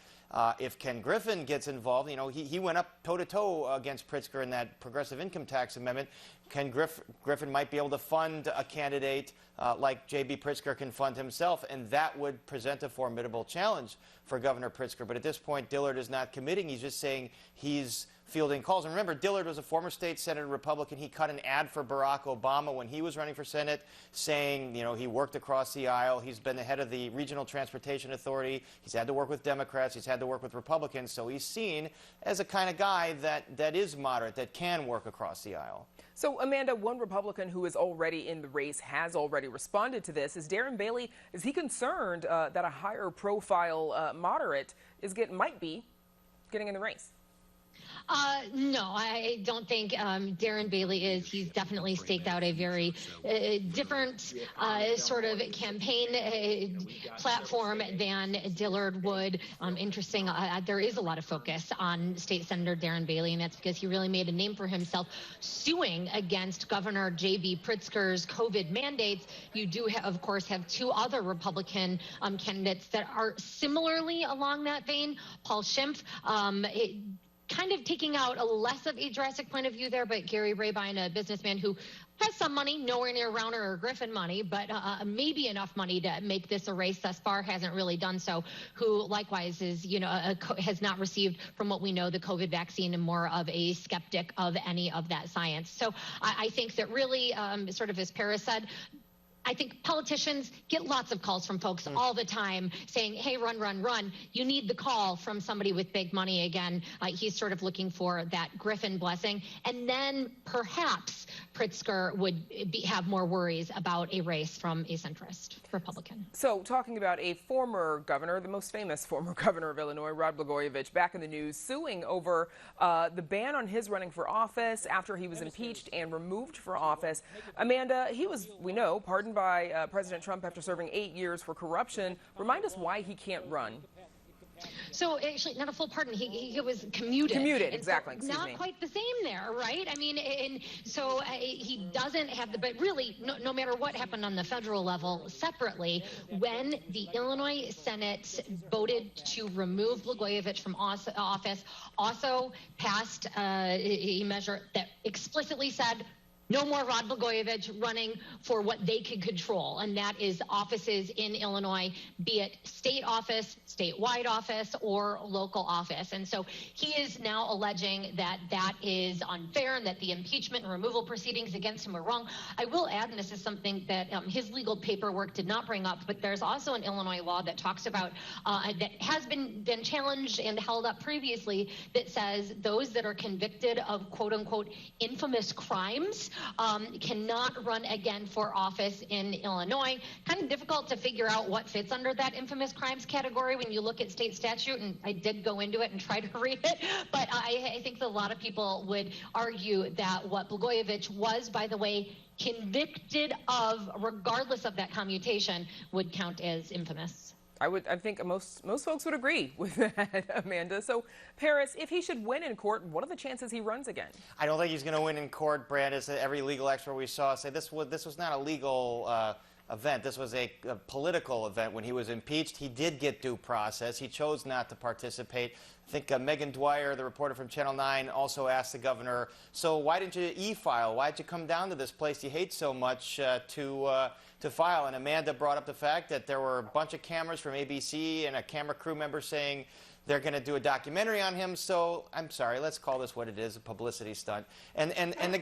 If Ken Griffin gets involved, you know, he went up toe-to-toe against Pritzker in that progressive income tax amendment. Ken Griffin might be able to fund a candidate like J.B. Pritzker can fund himself, and that would present a formidable challenge for Governor Pritzker. But at this point, Dillard is not committing. He's just saying he's fielding calls. And remember, Dillard was a former state senator Republican. He cut an ad for Barack Obama when he was running for Senate, saying, you know, he worked across the aisle. He's been the head of the Regional Transportation Authority. He's had to work with Democrats. He's had to work with Republicans. So he's seen as a kind of guy that is moderate, that can work across the aisle. So, Amanda, one Republican who is already in the race has already responded to this. Is Darren Bailey, is he concerned that a higher profile moderate might be getting in the race? No, I don't think Darren Bailey is. He's definitely staked out a very different sort of campaign platform than Dillard would. Interesting. There is a lot of focus on State Senator Darren Bailey, and that's because he really made a name for himself suing against Governor J.B. Pritzker's COVID mandates. You do, of course, have two other Republican candidates that are similarly along that vein. Paul Schimpf, kind of taking out a less of a drastic point of view there, but Gary Rabine, a businessman who has some money, nowhere near Rauner or Griffin money, but maybe enough money to make this a race thus far, hasn't really done so, who likewise is, you know, has not received, from what we know, the COVID vaccine and more of a skeptic of any of that science. So I think that really, sort of as Paris said, I think politicians get lots of calls from folks all the time saying, hey, run, run, run. You need the call from somebody with big money again. He's sort of looking for that Griffin blessing. And then perhaps Pritzker would have more worries about a race from a centrist Republican. So talking about a former governor, the most famous former governor of Illinois, Rod Blagojevich, back in the news, suing over the ban on his running for office after he was impeached and removed for office. Amanda, he was, we know, pardoned by President Trump after serving 8 years for corruption. Remind us why he can't run. So actually, not a full pardon. He was commuted. Commuted, exactly. So not quite the same there, right? I mean, and so he doesn't have the. But really, no matter what happened on the federal level, separately, when the Illinois Senate voted to remove Blagojevich from office, also passed a measure that explicitly said, no more Rod Blagojevich running for what they could control, and that is offices in Illinois, be it state office, statewide office, or local office. And so he is now alleging that that is unfair and that the impeachment and removal proceedings against him are wrong. I will add, and this is something that his legal paperwork did not bring up, but there's also an Illinois law that talks about, that has been challenged and held up previously, that says those that are convicted of quote-unquote infamous crimes cannot run again for office in Illinois. Kind of difficult to figure out what fits under that infamous crimes category when you look at state statute, and I did go into it and try to read it, but I think that a lot of people would argue that what Blagojevich was, by the way, convicted of, regardless of that commutation, would count as infamous. I think most folks would agree with that, Amanda. So, Paris, if he should win in court, what are the chances he runs again? I don't think he's going to win in court, Brandis. Every legal expert we saw say this was not a legal event. This was a political event. When he was impeached, he did get due process. He chose not to participate. I think Megan Dwyer, the reporter from Channel 9, also asked the governor, so why didn't you e-file? Why did you come down to this place you hate so much to file? And Amanda brought up the fact that there were a bunch of cameras from ABC and a camera crew member saying they're going to do a documentary on him. So I'm sorry, let's call this what it is, a publicity stunt. And the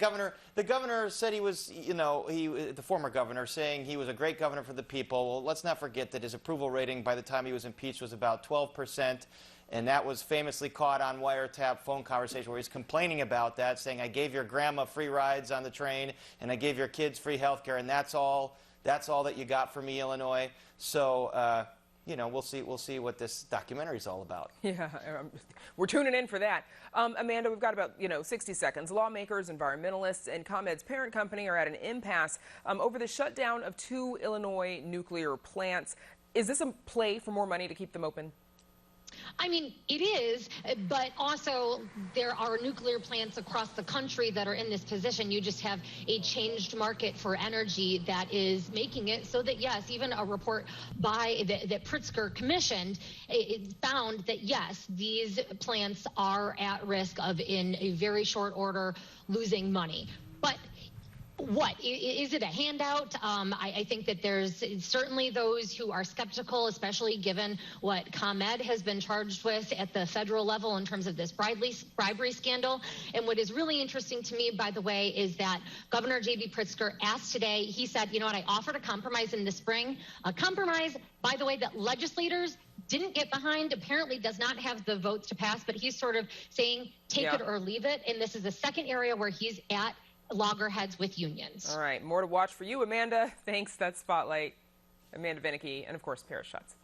governor said he was, you know, the former governor saying he was a great governor for the people. Well, let's not forget that his approval rating by the time he was impeached was about 12%. And that was famously caught on wiretap phone conversation where he's complaining about that, saying, I gave your grandma free rides on the train and I gave your kids free health care, and that's all that you got from me, Illinois. So you know, we'll see what this documentary is all about. Yeah, we're tuning in for that. Amanda, we've got about 60 seconds. Lawmakers, environmentalists, and ComEd's parent company are at an impasse over the shutdown of 2 Illinois nuclear plants. Is this a play for more money to keep them open? I mean, it is, but also there are nuclear plants across the country that are in this position. You just have a changed market for energy that is making it so that, yes, even a report that Pritzker commissioned, it found that, yes, these plants are at risk of, in a very short order, losing money. But what is it a handout? I think that there's certainly those who are skeptical, especially given what ComEd has been charged with at the federal level in terms of this bribery scandal. And what is really interesting to me, by the way, is that Governor J.B. Pritzker asked today, he said, you know what, I offered a compromise in the spring, a compromise, by the way, that legislators didn't get behind, apparently does not have the votes to pass, but he's sort of saying take it or leave it. And this is the second area where he's at loggerheads with unions. All right, more to watch for you, Amanda. Thanks. That's Spotlight. Amanda Vinicky, and of course, Paris Schutz.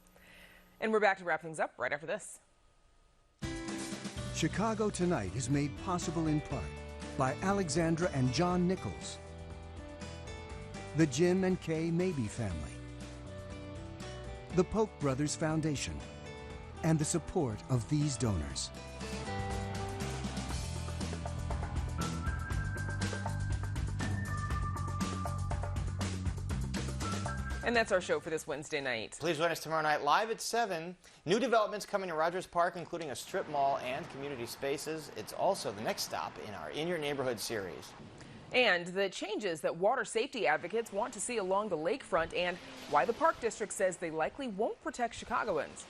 And we're back to wrap things up right after this. Chicago Tonight is made possible in part by Alexandra and John Nichols, the Jim and Kay Mabee family, the Polk Brothers Foundation, and the support of these donors. And that's our show for this Wednesday night. Please join us tomorrow night live at 7. New developments coming to Rogers Park, including a strip mall and community spaces. It's also the next stop in our In Your Neighborhood series. And the changes that water safety advocates want to see along the lakefront, and why the Park District says they likely won't protect Chicagoans.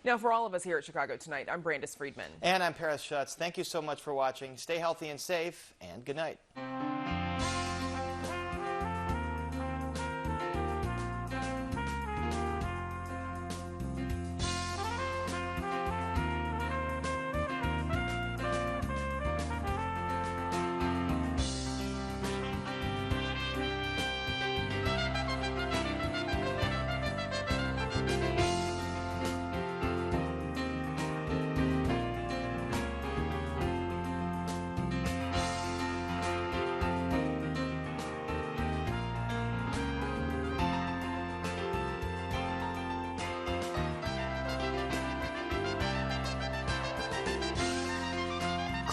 Now, for all of us here at Chicago Tonight, I'm Brandis Friedman. And I'm Paris Schutz. Thank you so much for watching. Stay healthy and safe, and good night.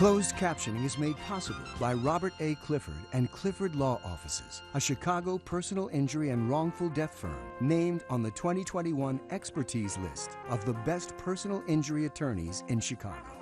Closed captioning is made possible by Robert A. Clifford and Clifford Law Offices, a Chicago personal injury and wrongful death firm named on the 2021 expertise list of the best personal injury attorneys in Chicago.